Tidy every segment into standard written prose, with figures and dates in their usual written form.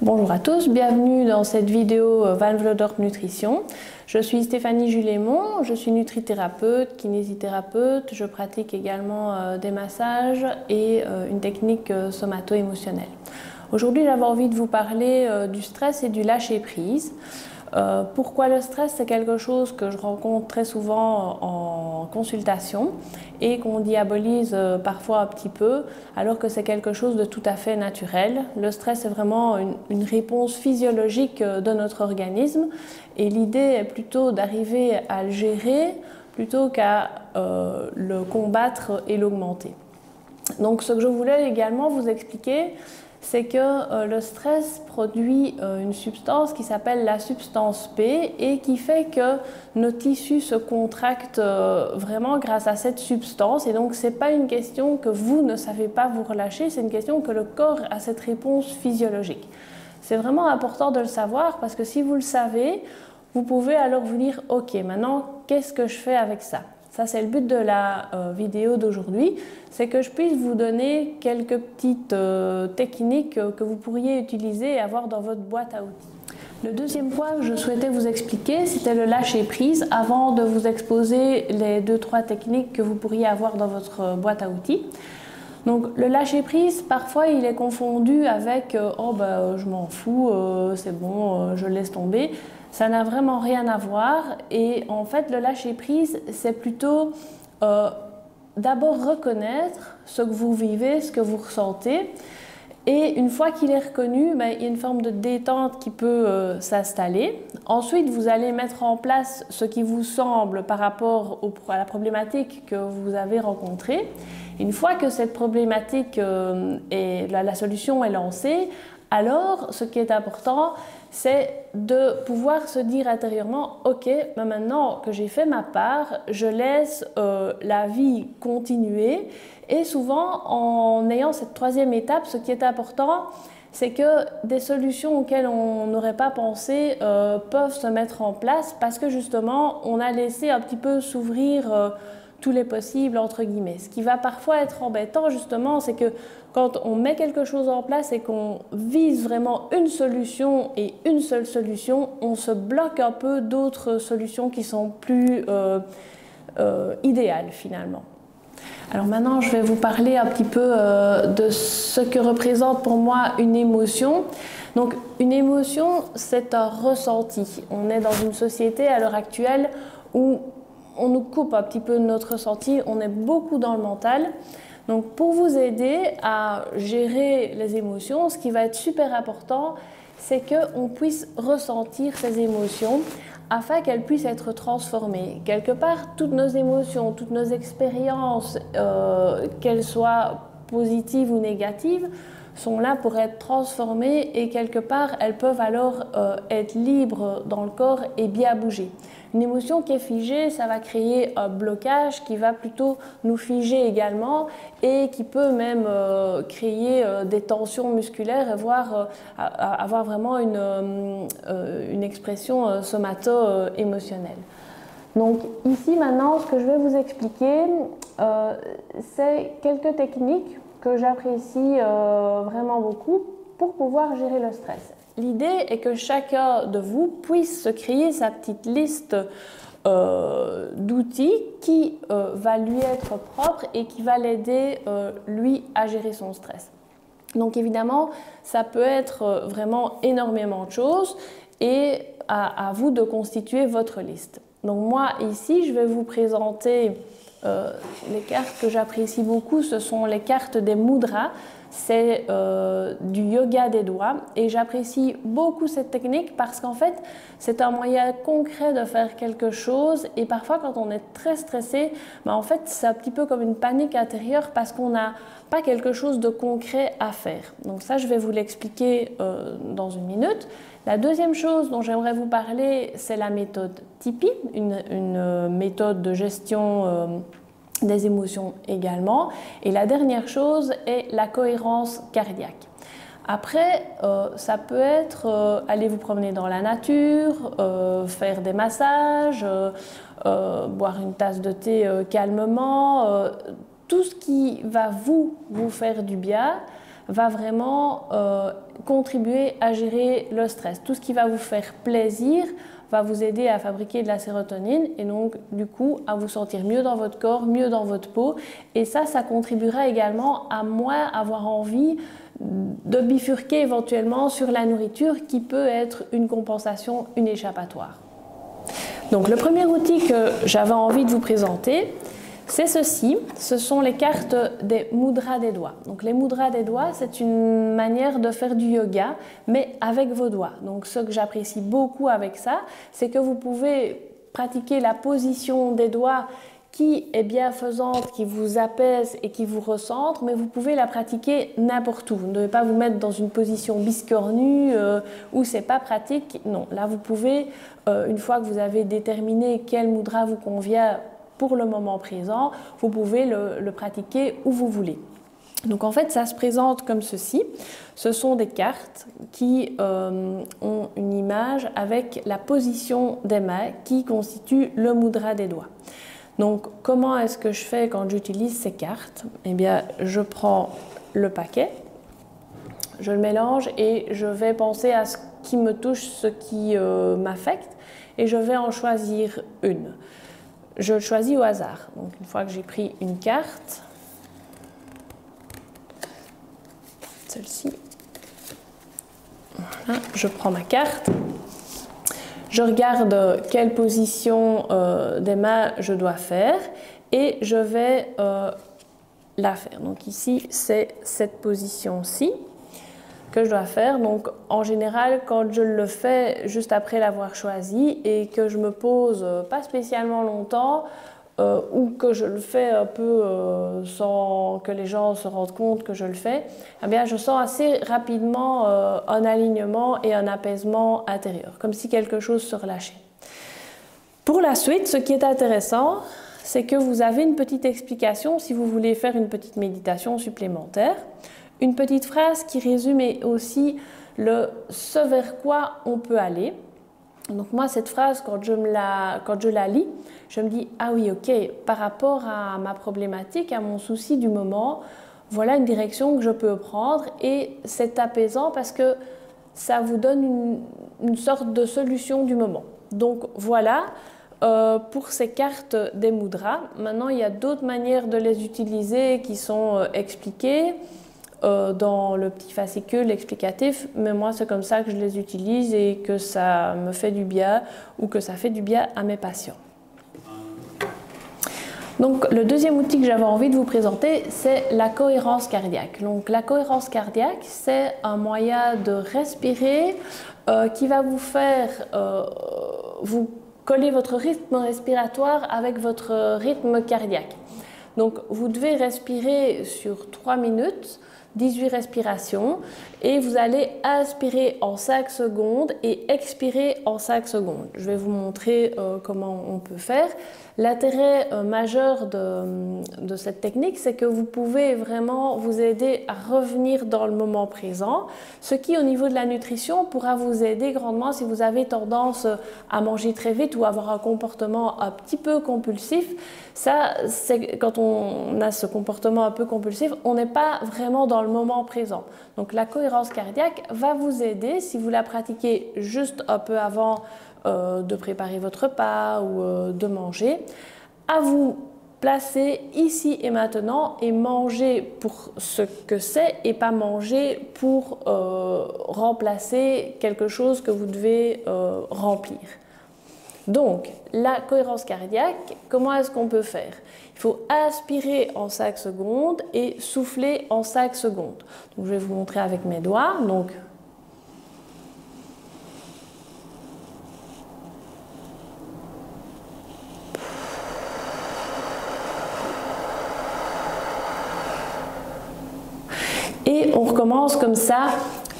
Bonjour à tous, bienvenue dans cette vidéo Van Vlodorp Nutrition. Je suis Stéphanie Julémont, je suis nutrithérapeute, kinésithérapeute, je pratique également des massages et une technique somato-émotionnelle. Aujourd'hui, j'avais envie de vous parler du stress et du lâcher-prise. Pourquoi le stress? C'est quelque chose que je rencontre très souvent en consultation et qu'on diabolise parfois un petit peu, alors que c'est quelque chose de tout à fait naturel. Le stress est vraiment une réponse physiologique de notre organisme et l'idée est plutôt d'arriver à le gérer plutôt qu'à le combattre et l'augmenter. Donc ce que je voulais également vous expliquer, c'est que le stress produit une substance qui s'appelle la substance P et qui fait que nos tissus se contractent vraiment grâce à cette substance. Et donc, ce n'est pas une question que vous ne savez pas vous relâcher, c'est une question que le corps a cette réponse physiologique. C'est vraiment important de le savoir parce que si vous le savez, vous pouvez alors vous dire « Ok, maintenant, qu'est-ce que je fais avec ça ?» Ça, c'est le but de la vidéo d'aujourd'hui, c'est que je puisse vous donner quelques petites techniques que vous pourriez utiliser et avoir dans votre boîte à outils. Le deuxième point que je souhaitais vous expliquer, c'était le lâcher-prise, avant de vous exposer les 2-3 techniques que vous pourriez avoir dans votre boîte à outils. Donc le lâcher-prise, parfois il est confondu avec « Oh ben je m'en fous, c'est bon, je laisse tomber ». Ça n'a vraiment rien à voir et en fait le lâcher-prise c'est plutôt d'abord reconnaître ce que vous vivez, ce que vous ressentez et une fois qu'il est reconnu, il y a une forme de détente qui peut s'installer. Ensuite vous allez mettre en place ce qui vous semble par rapport à la problématique que vous avez rencontrée. Une fois que cette problématique et la solution est lancée, alors ce qui est important, c'est de pouvoir se dire intérieurement « Ok, maintenant que j'ai fait ma part, je laisse la vie continuer ». Et souvent, en ayant cette troisième étape, ce qui est important, c'est que des solutions auxquelles on n'aurait pas pensé peuvent se mettre en place parce que justement, on a laissé un petit peu s'ouvrir tous les possibles, entre guillemets. Ce qui va parfois être embêtant, justement, c'est que quand on met quelque chose en place et qu'on vise vraiment une solution et une seule solution, on se bloque un peu d'autres solutions qui sont plus idéales, finalement. Alors maintenant, je vais vous parler un petit peu de ce que représente pour moi une émotion. Donc, une émotion, c'est un ressenti. On est dans une société à l'heure actuelle où on nous coupe un petit peu notre ressenti, on est beaucoup dans le mental. Donc pour vous aider à gérer les émotions, ce qui va être super important, c'est qu'on puisse ressentir ces émotions afin qu'elles puissent être transformées. Quelque part, toutes nos émotions, toutes nos expériences, qu'elles soient positives ou négatives, sont là pour être transformées et quelque part, elles peuvent alors être libres dans le corps et bien bouger. Une émotion qui est figée, ça va créer un blocage qui va plutôt nous figer également et qui peut même créer des tensions musculaires et voire avoir vraiment une expression somato-émotionnelle. Donc ici maintenant, ce que je vais vous expliquer, c'est quelques techniques que j'apprécie vraiment beaucoup pour pouvoir gérer le stress. L'idée est que chacun de vous puisse se créer sa petite liste d'outils qui va lui être propre et qui va l'aider lui à gérer son stress. Donc évidemment, ça peut être vraiment énormément de choses et à vous de constituer votre liste. Donc moi ici, je vais vous présenter les cartes que j'apprécie beaucoup, ce sont les cartes des mudras. C'est du yoga des doigts et j'apprécie beaucoup cette technique parce qu'en fait c'est un moyen concret de faire quelque chose et parfois quand on est très stressé, en fait c'est un petit peu comme une panique intérieure parce qu'on n'a pas quelque chose de concret à faire. Donc ça je vais vous l'expliquer dans une minute. La deuxième chose dont j'aimerais vous parler, c'est la méthode Tipeee, une méthode de gestion des émotions également. Et la dernière chose est la cohérence cardiaque. Après, ça peut être aller vous promener dans la nature, faire des massages, boire une tasse de thé calmement. Tout ce qui va vous faire du bien va vraiment contribuer à gérer le stress. Tout ce qui va vous faire plaisir va vous aider à fabriquer de la sérotonine et donc du coup à vous sentir mieux dans votre corps, mieux dans votre peau. Et ça contribuera également à moins avoir envie de bifurquer éventuellement sur la nourriture qui peut être une compensation, une échappatoire. Donc le premier outil que j'avais envie de vous présenter, c'est ceci, ce sont les cartes des mudras des doigts. Donc les mudras des doigts, c'est une manière de faire du yoga, mais avec vos doigts. Donc ce que j'apprécie beaucoup avec ça, c'est que vous pouvez pratiquer la position des doigts qui est bienfaisante, qui vous apaise et qui vous recentre, mais vous pouvez la pratiquer n'importe où. Vous ne devez pas vous mettre dans une position biscornue où c'est pas pratique. Non, là vous pouvez, une fois que vous avez déterminé quel mudra vous convient pour le moment présent, vous pouvez le pratiquer où vous voulez. Donc en fait, ça se présente comme ceci. Ce sont des cartes qui ont une image avec la position des mains qui constitue le mudra des doigts. Donc comment est-ce que je fais quand j'utilise ces cartes? Eh bien, je prends le paquet, je le mélange et je vais penser à ce qui me touche, ce qui m'affecte et je vais en choisir une. Je le choisis au hasard. Donc une fois que j'ai pris une carte, celle-ci, voilà, je prends ma carte, je regarde quelle position des mains je dois faire et je vais la faire. Donc ici, c'est cette position-ci que je dois faire. Donc en général, quand je le fais juste après l'avoir choisi et que je me pose pas spécialement longtemps ou que je le fais un peu sans que les gens se rendent compte que je le fais, eh bien je sens assez rapidement un alignement et un apaisement intérieur, comme si quelque chose se relâchait. Pour la suite, ce qui est intéressant, c'est que vous avez une petite explication si vous voulez faire une petite méditation supplémentaire. Une petite phrase qui résume aussi ce vers quoi on peut aller. Donc moi, cette phrase, quand je la lis, je me dis « Ah oui, ok, par rapport à ma problématique, à mon souci du moment, voilà une direction que je peux prendre. » Et c'est apaisant parce que ça vous donne une sorte de solution du moment. Donc voilà pour ces cartes des mudras. Maintenant, il y a d'autres manières de les utiliser qui sont expliquées dans le petit fascicule explicatif, mais moi c'est comme ça que je les utilise et que ça me fait du bien ou que ça fait du bien à mes patients. Donc le deuxième outil que j'avais envie de vous présenter, c'est la cohérence cardiaque. Donc la cohérence cardiaque, c'est un moyen de respirer qui va vous faire vous coller votre rythme respiratoire avec votre rythme cardiaque. Donc vous devez respirer sur 3 minutes, 18 respirations, et vous allez inspirer en 5 secondes et expirer en 5 secondes. Je vais vous montrer comment on peut faire. L'intérêt majeur de cette technique, c'est que vous pouvez vraiment vous aider à revenir dans le moment présent, ce qui au niveau de la nutrition pourra vous aider grandement si vous avez tendance à manger très vite ou avoir un comportement un petit peu compulsif. Ça, c'est quand on a ce comportement un peu compulsif, on n'est pas vraiment dans le moment présent. Donc la cohérence cardiaque va vous aider si vous la pratiquez juste un peu avant de préparer votre repas ou de manger, à vous placer ici et maintenant et manger pour ce que c'est et pas manger pour remplacer quelque chose que vous devez remplir. Donc, la cohérence cardiaque, comment est-ce qu'on peut faire? Il faut inspirer en 5 secondes et souffler en 5 secondes. Donc, je vais vous montrer avec mes doigts. Donc, et on recommence comme ça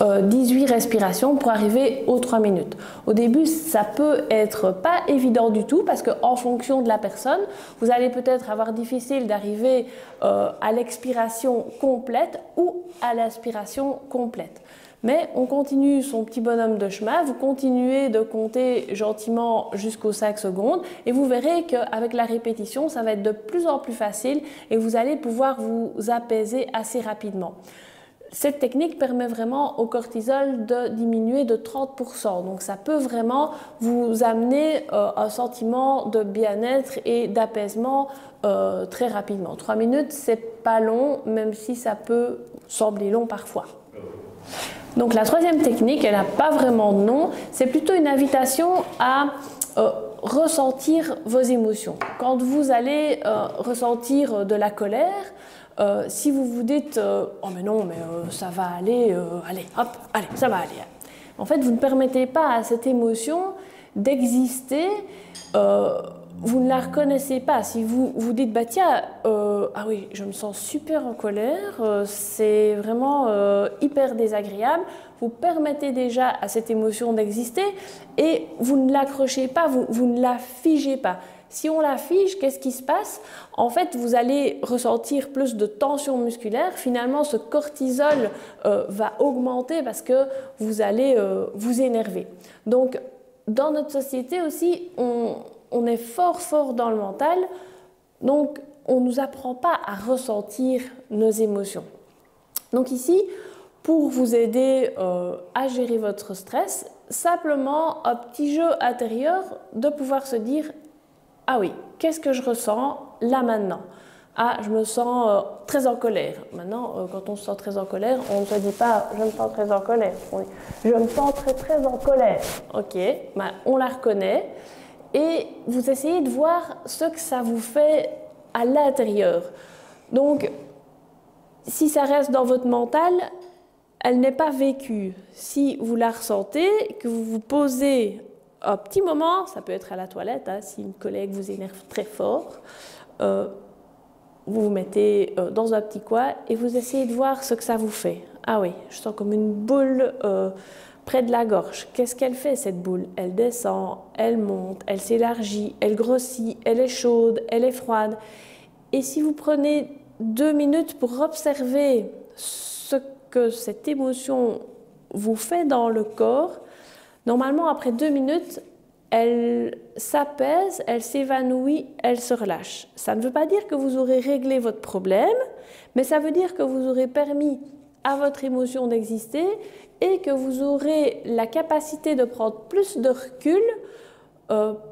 18 respirations pour arriver aux 3 minutes. Au début, ça peut être pas évident du tout parce qu'en fonction de la personne, vous allez peut-être avoir difficile d'arriver à l'expiration complète ou à l'inspiration complète. Mais on continue son petit bonhomme de chemin, vous continuez de compter gentiment jusqu'aux 5 secondes et vous verrez qu'avec la répétition, ça va être de plus en plus facile et vous allez pouvoir vous apaiser assez rapidement. Cette technique permet vraiment au cortisol de diminuer de 30%. Donc ça peut vraiment vous amener un sentiment de bien-être et d'apaisement très rapidement. 3 minutes, c'est pas long, même si ça peut sembler long parfois. Donc la troisième technique, elle n'a pas vraiment de nom, c'est plutôt une invitation à ressentir vos émotions. Quand vous allez ressentir de la colère, si vous vous dites oh mais non, mais ça va aller, allez, hop, allez, ça va aller. En fait, vous ne permettez pas à cette émotion d'exister, vous ne la reconnaissez pas. Si vous vous dites bah tiens, ah oui, je me sens super en colère, c'est vraiment hyper désagréable, vous permettez déjà à cette émotion d'exister et vous ne l'accrochez pas, vous ne la figez pas. Si on la fige, qu'est-ce qui se passe? En fait, vous allez ressentir plus de tension musculaire. Finalement, ce cortisol va augmenter parce que vous allez vous énerver. Donc, dans notre société aussi, on est fort dans le mental. Donc, on ne nous apprend pas à ressentir nos émotions. Donc ici, pour vous aider à gérer votre stress, simplement un petit jeu intérieur de pouvoir se dire ah oui, qu'est-ce que je ressens là maintenant? Ah, je me sens très en colère. Maintenant, quand on se sent très en colère, on ne se dit pas je me sens très en colère. On dit, je me sens très en colère. Ok, ben, on la reconnaît et vous essayez de voir ce que ça vous fait à l'intérieur. Donc, si ça reste dans votre mental, elle n'est pas vécue. Si vous la ressentez, que vous vous posez un petit moment, ça peut être à la toilette, hein, si une collègue vous énerve très fort, vous vous mettez dans un petit coin et vous essayez de voir ce que ça vous fait. Ah oui, je sens comme une boule près de la gorge. Qu'est-ce qu'elle fait cette boule? Elle descend, elle monte, elle s'élargit, elle grossit, elle est chaude, elle est froide. Et si vous prenez 2 minutes pour observer ce que cette émotion vous fait dans le corps, normalement, après 2 minutes, elle s'apaise, elle s'évanouit, elle se relâche. Ça ne veut pas dire que vous aurez réglé votre problème, mais ça veut dire que vous aurez permis à votre émotion d'exister et que vous aurez la capacité de prendre plus de recul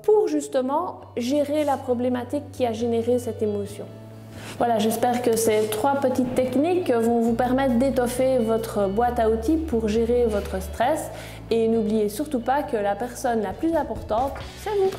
pour justement gérer la problématique qui a généré cette émotion. Voilà, j'espère que ces 3 petites techniques vont vous permettre d'étoffer votre boîte à outils pour gérer votre stress. Et n'oubliez surtout pas que la personne la plus importante, c'est vous.